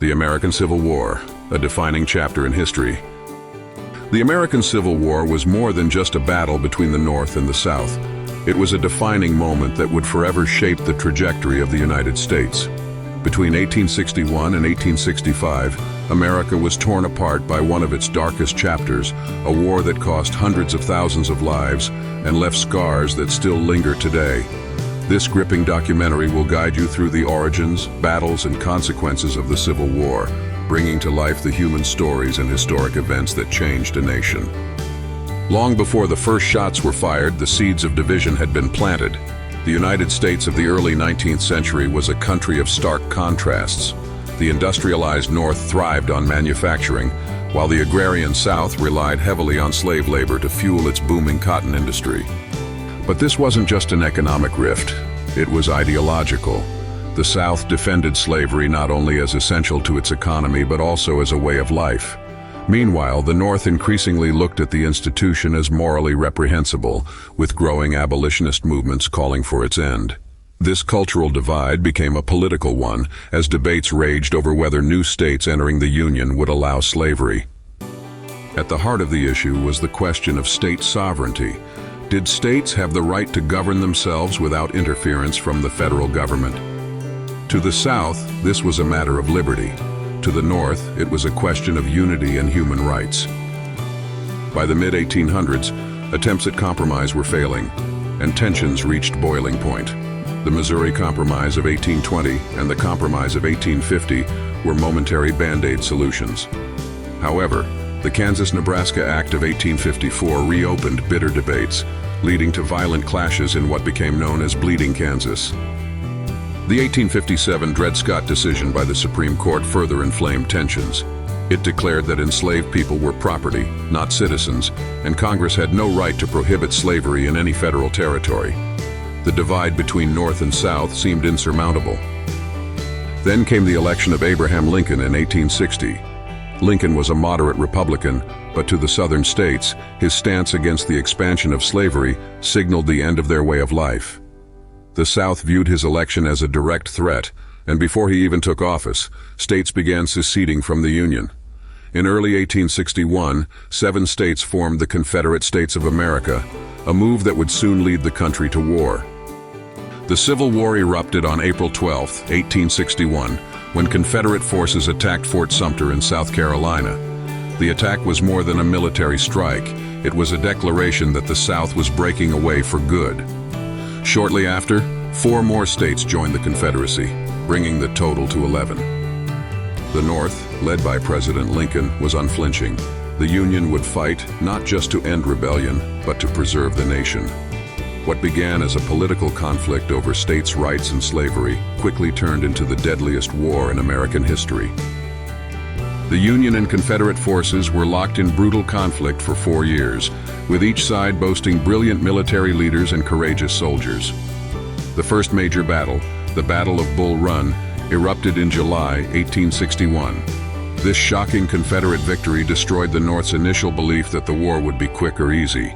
The American Civil War, a defining chapter in history. The American Civil War was more than just a battle between the North and the South. It was a defining moment that would forever shape the trajectory of the United States. Between 1861 and 1865, America was torn apart by one of its darkest chapters, a war that cost hundreds of thousands of lives and left scars that still linger today. This gripping documentary will guide you through the origins, battles, and consequences of the Civil War, bringing to life the human stories and historic events that changed a nation. Long before the first shots were fired, the seeds of division had been planted. The United States of the early 19th century was a country of stark contrasts. The industrialized North thrived on manufacturing, while the agrarian South relied heavily on slave labor to fuel its booming cotton industry. But this wasn't just an economic rift, it was ideological. The South defended slavery not only as essential to its economy but also as a way of life. Meanwhile, the North increasingly looked at the institution as morally reprehensible, with growing abolitionist movements calling for its end. This cultural divide became a political one, as debates raged over whether new states entering the Union would allow slavery. At the heart of the issue was the question of state sovereignty. Did states have the right to govern themselves without interference from the federal government? To the South, this was a matter of liberty. To the North, it was a question of unity and human rights. By the mid-1800s, attempts at compromise were failing, and tensions reached boiling point. The Missouri Compromise of 1820 and the Compromise of 1850 were momentary band-aid solutions. However, the Kansas-Nebraska Act of 1854 reopened bitter debates, leading to violent clashes in what became known as Bleeding Kansas. The 1857 Dred Scott decision by the Supreme Court further inflamed tensions. It declared that enslaved people were property, not citizens, and Congress had no right to prohibit slavery in any federal territory. The divide between North and South seemed insurmountable. Then came the election of Abraham Lincoln in 1860. Lincoln was a moderate Republican, but to the Southern states, his stance against the expansion of slavery signaled the end of their way of life. The South viewed his election as a direct threat, and before he even took office, states began seceding from the Union. In early 1861, 7 states formed the Confederate States of America, a move that would soon lead the country to war. The Civil War erupted on April 12, 1861, when Confederate forces attacked Fort Sumter in South Carolina. The attack was more than a military strike. It was a declaration that the South was breaking away for good. Shortly after, 4 more states joined the Confederacy, bringing the total to 11. The North, led by President Lincoln, was unflinching. The Union would fight not just to end rebellion, but to preserve the nation. What began as a political conflict over states' rights and slavery quickly turned into the deadliest war in American history. The Union and Confederate forces were locked in brutal conflict for 4 years, with each side boasting brilliant military leaders and courageous soldiers. The first major battle, the Battle of Bull Run, erupted in July 1861. This shocking Confederate victory destroyed the North's initial belief that the war would be quick or easy.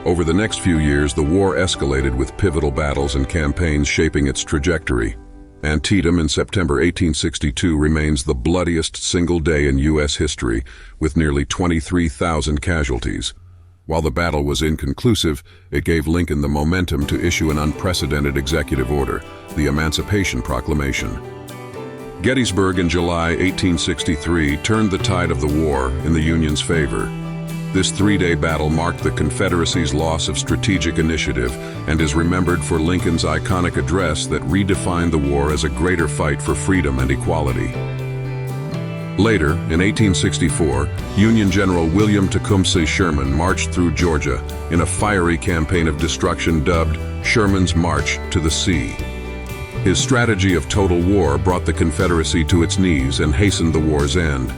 Over the next few years, the war escalated with pivotal battles and campaigns shaping its trajectory. Antietam in September 1862 remains the bloodiest single day in U.S. history, with nearly 23,000 casualties. While the battle was inconclusive, it gave Lincoln the momentum to issue an unprecedented executive order, the Emancipation Proclamation. Gettysburg in July 1863 turned the tide of the war in the Union's favor. This 3-day battle marked the Confederacy's loss of strategic initiative and is remembered for Lincoln's iconic address that redefined the war as a greater fight for freedom and equality. Later, in 1864, Union General William Tecumseh Sherman marched through Georgia in a fiery campaign of destruction dubbed Sherman's March to the Sea. His strategy of total war brought the Confederacy to its knees and hastened the war's end.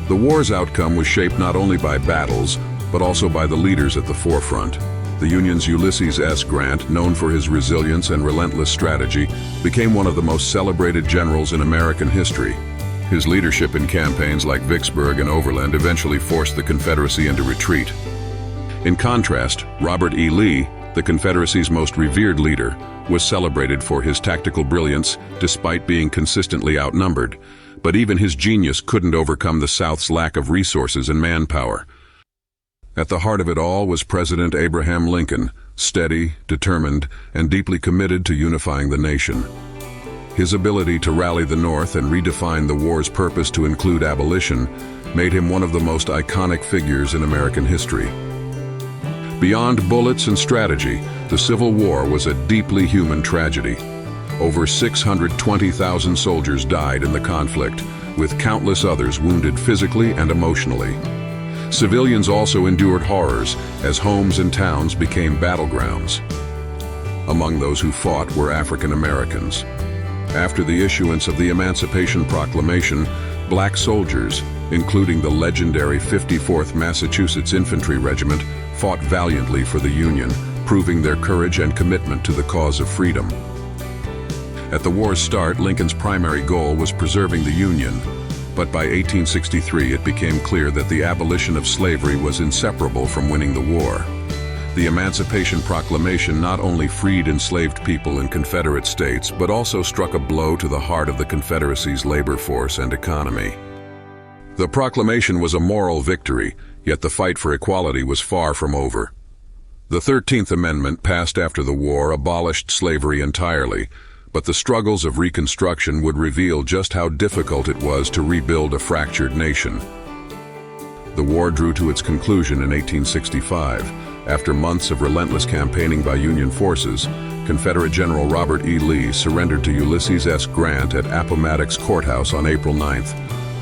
The war's outcome was shaped not only by battles, but also by the leaders at the forefront. The Union's Ulysses S. Grant, known for his resilience and relentless strategy, became one of the most celebrated generals in American history. His leadership in campaigns like Vicksburg and Overland eventually forced the Confederacy into retreat. In contrast, Robert E. Lee, the Confederacy's most revered leader, was celebrated for his tactical brilliance despite being consistently outnumbered, but even his genius couldn't overcome the South's lack of resources and manpower. At the heart of it all was President Abraham Lincoln, steady, determined, and deeply committed to unifying the nation. His ability to rally the North and redefine the war's purpose to include abolition made him one of the most iconic figures in American history. Beyond bullets and strategy, the Civil War was a deeply human tragedy. Over 620,000 soldiers died in the conflict, with countless others wounded physically and emotionally. Civilians also endured horrors as homes and towns became battlegrounds. Among those who fought were African Americans. After the issuance of the Emancipation Proclamation, black soldiers, including the legendary 54th Massachusetts Infantry Regiment, fought valiantly for the Union, proving their courage and commitment to the cause of freedom. At the war's start, Lincoln's primary goal was preserving the Union, but by 1863 it became clear that the abolition of slavery was inseparable from winning the war. The Emancipation Proclamation not only freed enslaved people in Confederate states, but also struck a blow to the heart of the Confederacy's labor force and economy. The proclamation was a moral victory, yet the fight for equality was far from over. The 13th Amendment, passed after the war, abolished slavery entirely, but the struggles of Reconstruction would reveal just how difficult it was to rebuild a fractured nation. The war drew to its conclusion in 1865. After months of relentless campaigning by Union forces, Confederate General Robert E. Lee surrendered to Ulysses S. Grant at Appomattox Courthouse on April 9th.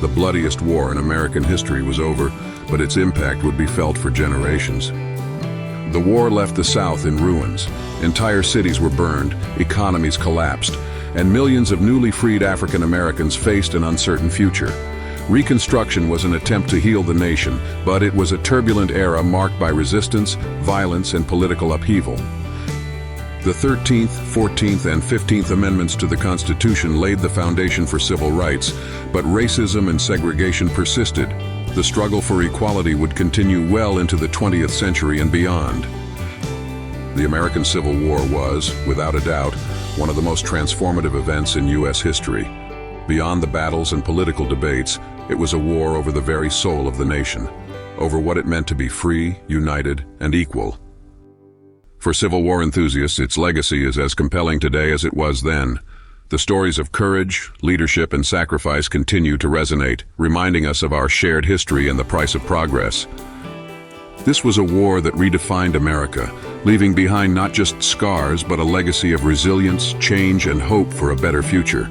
The bloodiest war in American history was over, but its impact would be felt for generations. The war left the South in ruins. Entire cities were burned, economies collapsed, and millions of newly freed African Americans faced an uncertain future. Reconstruction was an attempt to heal the nation, but it was a turbulent era marked by resistance, violence, and political upheaval. The 13th, 14th, and 15th Amendments to the Constitution laid the foundation for civil rights, but racism and segregation persisted. The struggle for equality would continue well into the 20th century and beyond. The American Civil War was, without a doubt, one of the most transformative events in U.S. history. Beyond the battles and political debates, it was a war over the very soul of the nation, over what it meant to be free, united, and equal. For Civil War enthusiasts, its legacy is as compelling today as it was then. The stories of courage, leadership, and sacrifice continue to resonate, reminding us of our shared history and the price of progress. This was a war that redefined America, leaving behind not just scars, but a legacy of resilience, change, and hope for a better future.